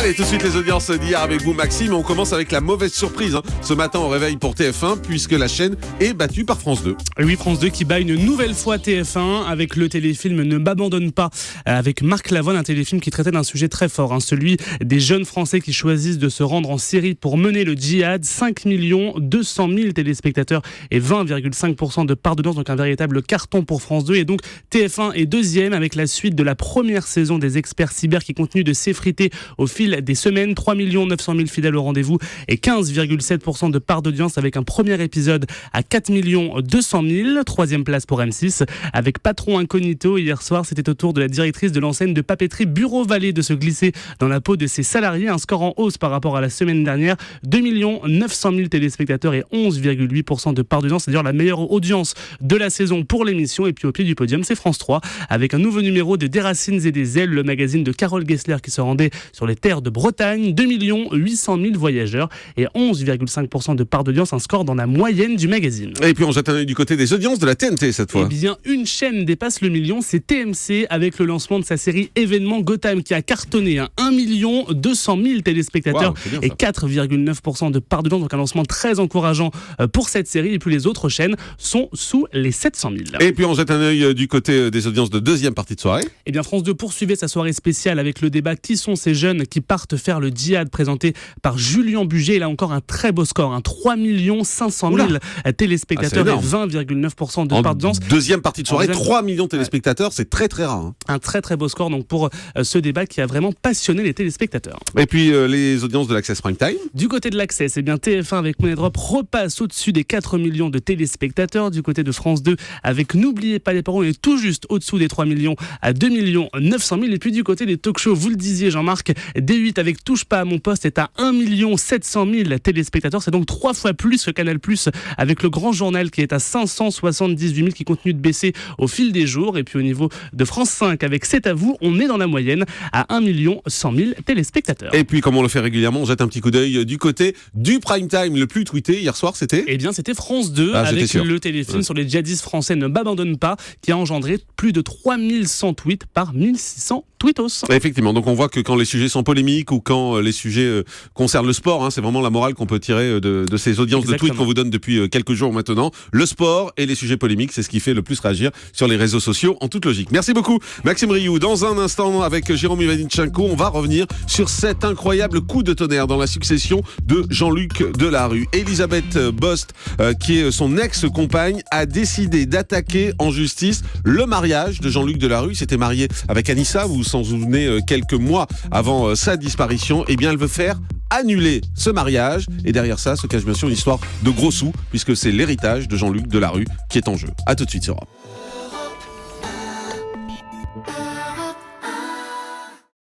Allez, tout de suite les audiences d'hier avec vous Maxime. On commence avec la mauvaise surprise ce matin au réveil pour TF1 puisque la chaîne est battue par France 2. Et oui, France 2 qui bat une nouvelle fois TF1 avec le téléfilm Ne m'abandonne pas avec Marc Lavoine, un téléfilm qui traitait d'un sujet très fort, celui des jeunes Français qui choisissent de se rendre en Syrie pour mener le djihad. 5 200 000 téléspectateurs et 20,5% de part d'audience, donc un véritable carton pour France 2. Et donc TF1 est deuxième avec la suite de la première saison des Experts Cyber qui continue de s'effriter au fil des semaines. 3 900 000 fidèles au rendez-vous et 15,7% de part d'audience avec un premier épisode à 4 200 000. Troisième place pour M6 avec Patron Incognito. Hier soir, c'était au tour de la directrice de l'enseigne de papeterie Bureau Vallée de se glisser dans la peau de ses salariés. Un score en hausse par rapport à la semaine dernière. 2 900 000 téléspectateurs et 11,8% de part d'audience, c'est-à-dire la meilleure audience de la saison pour l'émission. Et puis au pied du podium, c'est France 3 avec un nouveau numéro de Des Racines et des Ailes, le magazine de Carole Gessler qui se rendait sur les terres de Bretagne. 2 800 000 voyageurs et 11,5% de part d'audience, un score dans la moyenne du magazine. Et puis on jette un œil du côté des audiences de la TNT cette fois. Eh bien, une chaîne dépasse le million, c'est TMC avec le lancement de sa série Événement Gotham qui a cartonné 1 200 000 téléspectateurs et 4,9% de part d'audience, donc un lancement très encourageant pour cette série. Et puis les autres chaînes sont sous les 700 000. Et puis on jette un œil du côté des audiences de deuxième partie de soirée. Eh bien, France 2 poursuivait sa soirée spéciale avec le débat Qui sont ces jeunes qui partent faire le djihad, présenté par Julien Bugier. Et là encore un très beau score, 3 500 000 téléspectateurs et 20,9% de part d'audience. Deuxième partie de soirée, 3 millions de téléspectateurs, c'est très très rare. Un très très beau score donc pour ce débat qui a vraiment passionné les téléspectateurs. Et puis les audiences de l'Access Prime Time. Du côté de l'Access, eh bien TF1 avec Money Drop repasse au-dessus des 4 millions de téléspectateurs. Du côté de France 2 avec N'oubliez pas les parents, on est tout juste au-dessous des 3 millions à 2 900 000. Et puis du côté des talk-shows, vous le disiez Jean-Marc, D8 avec Touche pas à mon poste est à 1 700 000 téléspectateurs. C'est donc 3 fois plus que Canal+, avec le Grand Journal qui est à 578 000, qui continue de baisser au fil des jours. Et puis au niveau de France 5 avec C'est à vous, on est dans la moyenne à 1 100 000 téléspectateurs. Et puis comme on le fait régulièrement, on jette un petit coup d'œil du côté du prime time. Le plus tweeté hier soir, c'était c'était France 2 avec le téléfilm sur les djihadistes français Ne m'abandonne pas, qui a engendré plus de 3100 tweets par 1600 tweetos. Effectivement, donc on voit que quand les sujets sont polémiques ou quand les sujets concernent le sport, c'est vraiment la morale qu'on peut tirer de ces audiences de tweets qu'on vous donne depuis quelques jours maintenant. Le sport et les sujets polémiques, c'est ce qui fait le plus réagir sur les réseaux sociaux en toute logique. Merci beaucoup Maxime Rioux. Dans un instant avec Jérôme Ivaninchenko, on va revenir sur cet incroyable coup de tonnerre dans la succession de Jean-Luc Delarue. Elisabeth Bost, qui est son ex-compagne, a décidé d'attaquer en justice le mariage de Jean-Luc Delarue. Il s'était marié avec Anissa, vous vous en souvenez, quelques mois avant sa disparition. Eh bien, elle veut faire annuler ce mariage. Et derrière ça se cache bien sûr une histoire de gros sous, puisque c'est l'héritage de Jean-Luc Delarue qui est en jeu. A tout de suite sur Europe.